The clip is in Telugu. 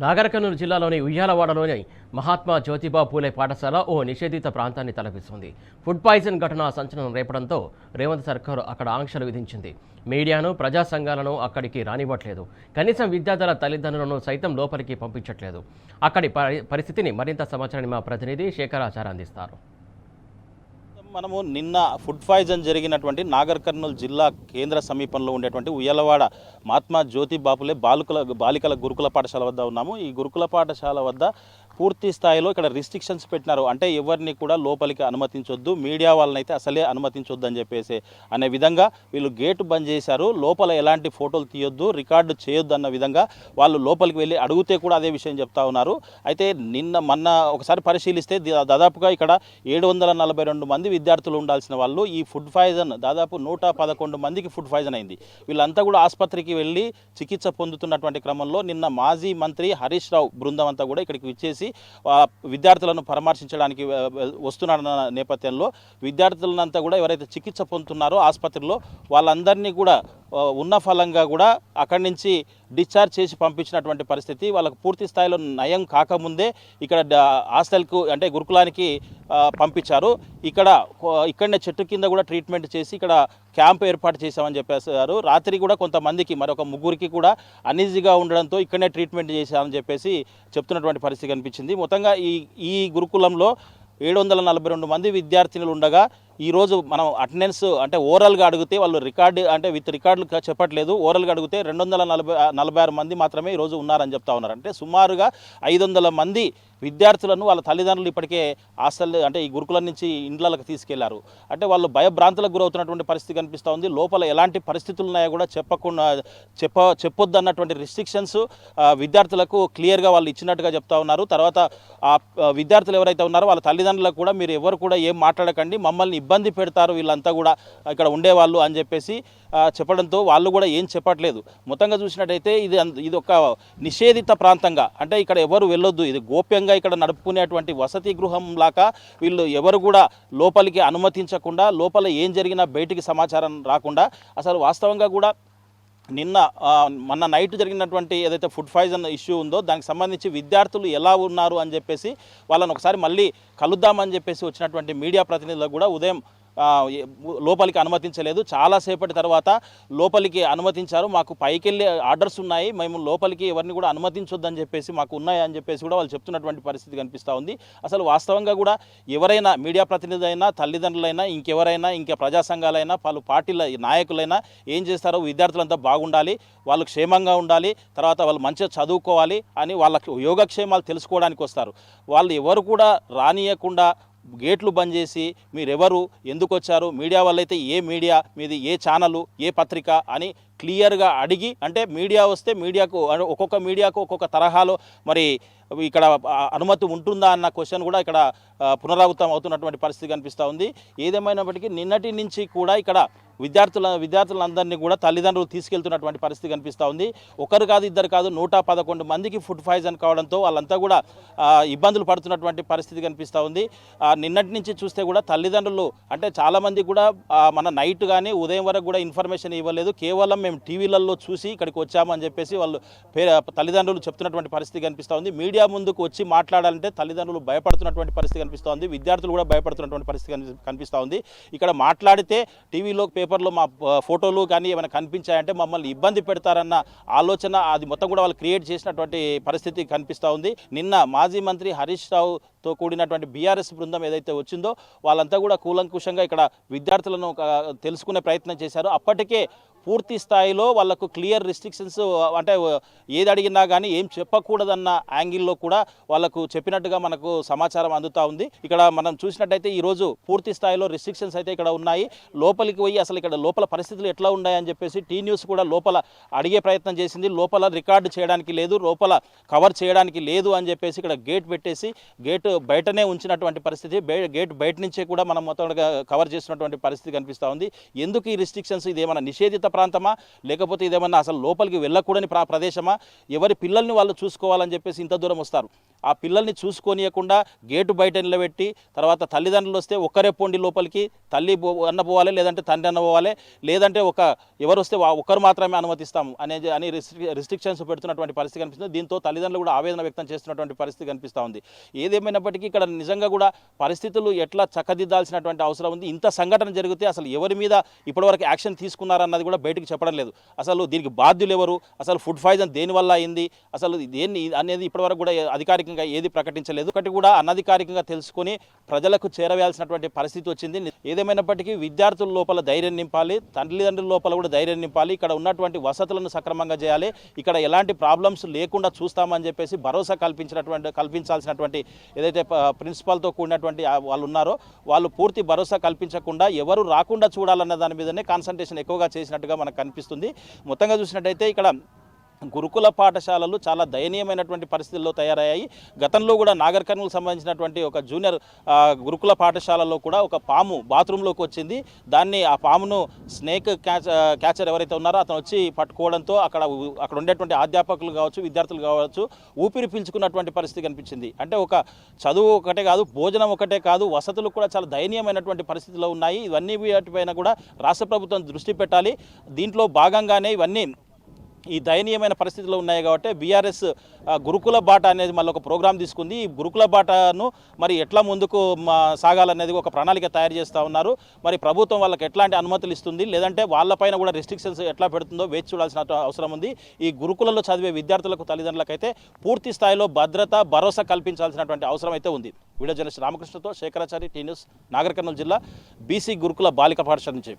నాగర్ కర్నూలు జిల్లాలోని ఉయ్యాలవాడలోని మహాత్మా జ్యోతిబా పూలే పాఠశాల ఓ నిషేధిత ప్రాంతాన్ని తలపిస్తుంది. ఫుడ్ పాయిజన్ ఘటన సంచలనం రేపడంతో రేవంత్ సర్కారు అక్కడ ఆంక్షలు విధించింది. మీడియాను, ప్రజా సంఘాలను అక్కడికి రానివ్వట్లేదు. కనీసం విద్యార్థుల తల్లిదండ్రులను సైతం లోపలికి పంపించట్లేదు. అక్కడి పరిస్థితిని మరింత సమాచారాన్ని మా ప్రతినిధి శేఖరాచార్య అందిస్తారు. మనము నిన్న ఫుడ్ పాయిజన్ జరిగినటువంటి నాగర్ కర్నూలు జిల్లా కేంద్ర సమీపంలో ఉండేటువంటి ఉయ్యాలవాడ మహాత్మా జ్యోతి బాపులే బాలికల గురుకుల పాఠశాల వద్ద ఉన్నాము. ఈ గురుకుల పాఠశాల వద్ద పూర్తి స్థాయిలో ఇక్కడ రిస్ట్రిక్షన్స్ పెట్టినారు. అంటే ఎవరిని కూడా లోపలికి అనుమతించొద్దు, మీడియా వాళ్ళనైతే అసలే అనుమతించొద్దు అని చెప్పేసి అనే విధంగా వీళ్ళు గేటు బంద్ చేశారు. లోపల ఎలాంటి ఫోటోలు తీయొద్దు, రికార్డు చేయొద్దు అన్న విధంగా వాళ్ళు లోపలికి వెళ్ళి అడిగితే కూడా అదే విషయం చెప్తా ఉన్నారు. అయితే మొన్న ఒకసారి పరిశీలిస్తే దాదాపుగా ఇక్కడ 742 మంది విద్యార్థులు ఉండాల్సిన వాళ్ళు ఈ ఫుడ్ పాయిజన్ దాదాపు 111 మందికి ఫుడ్ పాయిజన్ అయింది. వీళ్ళంతా కూడా ఆసుపత్రికి వెళ్ళి చికిత్స పొందుతున్నటువంటి క్రమంలో నిన్న మాజీ మంత్రి హరీష్ రావు బృందం అంతా కూడా ఇక్కడికి విచ్చేసి విద్యార్థులను పరామర్శించడానికి వస్తున్న నేపథ్యంలో విద్యార్థులంతా కూడా ఎవరైతే చికిత్స పొందుతున్నారో ఆసుపత్రిలో వాళ్ళందరినీ కూడా ఉన్న ఫలంగా కూడా అక్కడి నుంచి డిశ్చార్జ్ చేసి పంపించినటువంటి పరిస్థితి. వాళ్ళకు పూర్తి స్థాయిలో నయం కాకముందే ఇక్కడ హాస్టల్కు అంటే గురుకులానికి పంపించారు. ఇక్కడనే చెట్టు కింద కూడా ట్రీట్మెంట్ చేసి ఇక్కడ క్యాంప్ ఏర్పాటు చేశామని చెప్పేసారు. రాత్రి కూడా కొంతమందికి మరొక ముగ్గురికి కూడా అనీజీగా ఉండడంతో ఇక్కడనే ట్రీట్మెంట్ చేశామని చెప్పేసి చెప్తున్నటువంటి పరిస్థితి కనిపించింది. మొత్తంగా ఈ గురుకులంలో 742 మంది విద్యార్థినులు ఉండగా ఈరోజు మనం అటెండెన్స్ అంటే ఓరల్గా అడిగితే వాళ్ళు రికార్డు అంటే విత్ రికార్డులు చెప్పట్లేదు. ఓరల్గా అడిగితే 246 మంది మాత్రమే ఈరోజు ఉన్నారని చెప్తా ఉన్నారు. అంటే సుమారుగా 500 మంది విద్యార్థులను వాళ్ళ తల్లిదండ్రులు ఇప్పటికే హాస్టల్ అంటే ఈ గురుకులం నుంచి ఇండ్లకు తీసుకెళ్లారు. అంటే వాళ్ళు భయభ్రాంతులకు గురవుతున్నటువంటి పరిస్థితి కనిపిస్తూ ఉంది. లోపల ఎలాంటి పరిస్థితులు ఉన్నాయో కూడా చెప్పొద్దు అన్నటువంటి రిస్ట్రిక్షన్స్ విద్యార్థులకు క్లియర్గా వాళ్ళు ఇచ్చినట్టుగా చెప్తా ఉన్నారు. తర్వాత ఆ విద్యార్థులు ఎవరైతే ఉన్నారో వాళ్ళ తల్లిదండ్రులకు కూడా మీరు ఎవరు కూడా ఏం మాట్లాడకండి, మమ్మల్ని ఇబ్బంది పెడతారు వీళ్ళంతా కూడా ఇక్కడ ఉండేవాళ్ళు అని చెప్పేసి చెప్పడంతో వాళ్ళు కూడా ఏం చెప్పట్లేదు. మొత్తంగా చూసినట్టయితే ఇది ఒక నిషేధిత ప్రాంతంగా అంటే ఇక్కడ ఎవరు వెళ్ళొద్దు, ఇది గోప్యంగా ఇక్కడ నడుపుకునేటువంటి వసతి గృహం లాగా వీళ్ళు ఎవరు కూడా లోపలికి అనుమతించకుండా లోపల ఏం జరిగినా బయటికి సమాచారం రాకుండా అసలు వాస్తవంగా కూడా మొన్న నైట్ జరిగినటువంటి ఏదైతే ఫుడ్ పాయిజన్ ఇష్యూ ఉందో దానికి సంబంధించి విద్యార్థులు ఎలా ఉన్నారు అని చెప్పేసి వాళ్ళని ఒకసారి మళ్ళీ కలుద్దామని చెప్పేసి వచ్చినటువంటి మీడియా ప్రతినిధులకు కూడా ఉదయం లోపలికి అనుమతించలేదు. చాలాసేపటి తర్వాత లోపలికి అనుమతించారు. మాకు పైకి వెళ్ళే ఆర్డర్స్ ఉన్నాయి, మేము లోపలికి ఎవరిని కూడా అనుమతించొద్దని చెప్పేసి మాకు ఉన్నాయని చెప్పేసి కూడా వాళ్ళు చెప్తున్నటువంటి పరిస్థితి కనిపిస్తూ ఉంది. అసలు వాస్తవంగా కూడా ఎవరైనా మీడియా ప్రతినిధి అయినా, తల్లిదండ్రులైనా, ఇంకెవరైనా, ఇంకా ప్రజా సంఘాలైనా, పలు పార్టీల నాయకులైనా ఏం చేస్తారో విద్యార్థులంతా బాగుండాలి, వాళ్ళు క్షేమంగా ఉండాలి, తర్వాత వాళ్ళు మంచిగా చదువుకోవాలి అని వాళ్ళకి యోగక్షేమాలు తెలుసుకోవడానికి వస్తారు. వాళ్ళు ఎవరు కూడా రానియకుండా గేట్లు బంద్ చేసి మీరెవరు, ఎందుకు వచ్చారు, మీడియా వాళ్ళైతే ఏ మీడియా మీది, ఏ ఛానలు, ఏ పత్రిక అని క్లియర్గా అడిగి అంటే మీడియా వస్తే మీడియాకు ఒక్కొక్క మీడియాకు ఒక్కొక్క తరహాలో మరి ఇక్కడ అనుమతి ఉంటుందా అన్న క్వశ్చన్ కూడా ఇక్కడ పునరావృతం అవుతున్నటువంటి పరిస్థితి కనిపిస్తూ ఉంది. ఏదేమైనప్పటికీ నిన్నటి నుంచి కూడా ఇక్కడ విద్యార్థులందరినీ కూడా తల్లిదండ్రులు తీసుకెళ్తున్నటువంటి పరిస్థితి కనిపిస్తూ ఉంది. ఒకరు కాదు, ఇద్దరు కాదు, 111 మందికి ఫుడ్ పాయిజన్ కావడంతో వాళ్ళంతా కూడా ఇబ్బందులు పడుతున్నటువంటి పరిస్థితి కనిపిస్తూ ఉంది. నిన్నటి నుంచి చూస్తే కూడా తల్లిదండ్రులు అంటే చాలామంది కూడా మన నైట్ కానీ ఉదయం వరకు కూడా ఇన్ఫర్మేషన్ ఇవ్వలేదు, కేవలం మేము టీవీలలో చూసి ఇక్కడికి వచ్చామని చెప్పేసి వాళ్ళు తల్లిదండ్రులు చెప్తున్నటువంటి పరిస్థితి కనిపిస్తూ ఉంది. మీడియా ముందుకు వచ్చి మాట్లాడాలంటే తల్లిదండ్రులు భయపడుతున్నటువంటి పరిస్థితి కనిపిస్తూ ఉంది, విద్యార్థులు కూడా భయపడుతున్నటువంటి పరిస్థితి కనిపిస్తూ ఉంది. ఇక్కడ మాట్లాడితే టీవీలో పేపర్లో మా ఫోటోలు కానీ ఏమైనా కనిపించాయంటే మమ్మల్ని ఇబ్బంది పెడతారన్న ఆలోచన అది మొత్తం కూడా వాళ్ళు క్రియేట్ చేసినటువంటి పరిస్థితి కనిపిస్తూ ఉంది. నిన్న మాజీ మంత్రి హరీష్ రావుతో కూడినటువంటి బీఆర్ఎస్ బృందం ఏదైతే వచ్చిందో వాళ్ళంతా కూడా కూలంకుషంగా ఇక్కడ విద్యార్థులను తెలుసుకునే ప్రయత్నం చేశారు. అప్పటికే పూర్తి స్థాయిలో వాళ్ళకు క్లియర్ రిస్ట్రిక్షన్స్ అంటే ఏది అడిగినా కానీ ఏం చెప్పకూడదన్న యాంగిల్లో కూడా వాళ్ళకు చెప్పినట్టుగా మనకు సమాచారం అందుతూ ఉంది. ఇక్కడ మనం చూసినట్టయితే ఈరోజు పూర్తి స్థాయిలో రిస్ట్రిక్షన్స్ అయితే ఇక్కడ ఉన్నాయి. లోపలికి పోయి అసలు ఇక్కడ లోపల పరిస్థితులు ఎట్లా ఉన్నాయని చెప్పేసి టీ న్యూస్ కూడా లోపల అడిగే ప్రయత్నం చేసింది. లోపల రికార్డు చేయడానికి లేదు, లోపల కవర్ చేయడానికి లేదు అని చెప్పేసి ఇక్కడ గేట్ పెట్టేసి గేట్ బయటనే ఉంచినటువంటి పరిస్థితి. గేట్ బయట నుంచే కూడా మనం మొత్తం కవర్ చేస్తున్నటువంటి పరిస్థితి కనిపిస్తూ ఉంది. ఎందుకు ఈ రిస్ట్రిక్షన్స్, ఇది ఏమైనా నిషేధిత ప్రాంతమా, లేకపోతే ఇదేమన్నా అసలు లోపలికి వెళ్ళకూడని ప్రదేశమా, ఎవరి పిల్లల్ని వాళ్ళు చూసుకోవాలని చెప్పేసి ఇంత దూరం వస్తారు. ఆ పిల్లల్ని చూసుకోనియకుండా గేటు బయట నిలబెట్టి తర్వాత తల్లిదండ్రులు వస్తే ఒక్కరే పోండి లోపలికి, తల్లి అన్న పోవాలి, లేదంటే తండ్రి అన్న పోవాలి, లేదంటే ఎవరు వస్తే ఒక్కరు మాత్రమే అనుమతిస్తాము అని రిస్ట్రిక్షన్స్ పెడుతున్నటువంటి పరిస్థితి కనిపిస్తుంది. దీంతో తల్లిదండ్రులు కూడా ఆవేదన వ్యక్తం చేస్తున్నటువంటి పరిస్థితి కనిపిస్తూ ఉంది. ఏదేమైనప్పటికీ ఇక్కడ నిజంగా కూడా పరిస్థితులు ఎట్లా చక్కదిద్దాల్సినటువంటి అవసరం ఉంది. ఇంత సంఘటన జరిగితే అసలు ఎవరి మీద ఇప్పటివరకు యాక్షన్ తీసుకున్నారన్నది కూడా బయటకు చెప్పడం లేదు. అసలు దీనికి బాధ్యులు ఎవరు, అసలు ఫుడ్ పాయిజన్ దేనివల్ల అయింది, అసలు దేన్ని అనేది ఇప్పటివరకు కూడా అధికారికంగా ఏది ప్రకటించలేదు. ఒకటి కూడా అనధికారికంగా తెలుసుకొని ప్రజలకు చేరవేయాల్సినటువంటి పరిస్థితి వచ్చింది. ఏదేమైనప్పటికీ విద్యార్థుల లోపల ధైర్యం నింపాలి, తల్లిదండ్రుల లోపల కూడా ధైర్యం నింపాలి, ఇక్కడ ఉన్నటువంటి వసతులను సక్రమంగా చేయాలి, ఇక్కడ ఎలాంటి ప్రాబ్లమ్స్ లేకుండా చూస్తామని చెప్పేసి భరోసా కల్పించాల్సినటువంటి ఏదైతే ప్రిన్సిపాల్తో కూడినటువంటి వాళ్ళు ఉన్నారో వాళ్ళు పూర్తి భరోసా కల్పించకుండా ఎవరు రాకుండా చూడాలన్న దాని మీదనే కాన్సన్ట్రేషన్ ఎక్కువగా చేసినట్టుగా మనకు కనిపిస్తుంది. మొత్తంగా చూసినట్టయితే ఇక్కడ గురుకుల పాఠశాలలు చాలా దయనీయమైనటువంటి పరిస్థితుల్లో తయారయ్యాయి. గతంలో కూడా నాగర్ కర్నూలుకు సంబంధించినటువంటి ఒక జూనియర్ గురుకుల పాఠశాలలో కూడా ఒక పాము బాత్రూంలోకి వచ్చింది. ఆ పామును స్నేక్ క్యాచర్ ఎవరైతే ఉన్నారో అతను వచ్చి పట్టుకోవడంతో అక్కడ ఉండేటువంటి అధ్యాపకులు కావచ్చు, విద్యార్థులు కావచ్చు, ఊపిరి పీల్చుకున్నటువంటి పరిస్థితి కనిపించింది. అంటే ఒక చదువు ఒకటే కాదు, భోజనం ఒకటే కాదు, వసతులు కూడా చాలా దయనీయమైనటువంటి పరిస్థితిలో ఉన్నాయి. ఇవన్నీ వాటిపైన కూడా రాష్ట్ర ప్రభుత్వం దృష్టి పెట్టాలి. దీంట్లో భాగంగానే ఇవన్నీ ఈ దయనీయమైన పరిస్థితుల్లో ఉన్నాయి కాబట్టి బీఆర్ఎస్ గురుకుల బాట అనేది మళ్ళీ ఒక ప్రోగ్రాం తీసుకుంది. ఈ గురుకుల బాటను మరి ఎట్లా ముందుకు సాగాలనేది ఒక ప్రణాళిక తయారు చేస్తూ ఉన్నారు. మరి ప్రభుత్వం వాళ్ళకి ఎట్లాంటి అనుమతులు ఇస్తుంది, లేదంటే వాళ్ళపైన కూడా రెస్ట్రిక్షన్స్ ఎట్లా పెడుతుందో వేచి చూడాల్సిన అవసరం ఉంది. ఈ గురుకులలో చదివే విద్యార్థులకు, తల్లిదండ్రులకైతే పూర్తి స్థాయిలో భద్రత, భరోసా కల్పించాల్సినటువంటి అవసరం అయితే ఉంది. వీడియో జర్నలిస్ట్ రామకృష్ణతో శేఖరాచారి, టీ న్యూస్, నాగర్ కర్నూలు జిల్లా బీసీ గురుకుల బాలిక పాఠశాల నుంచి.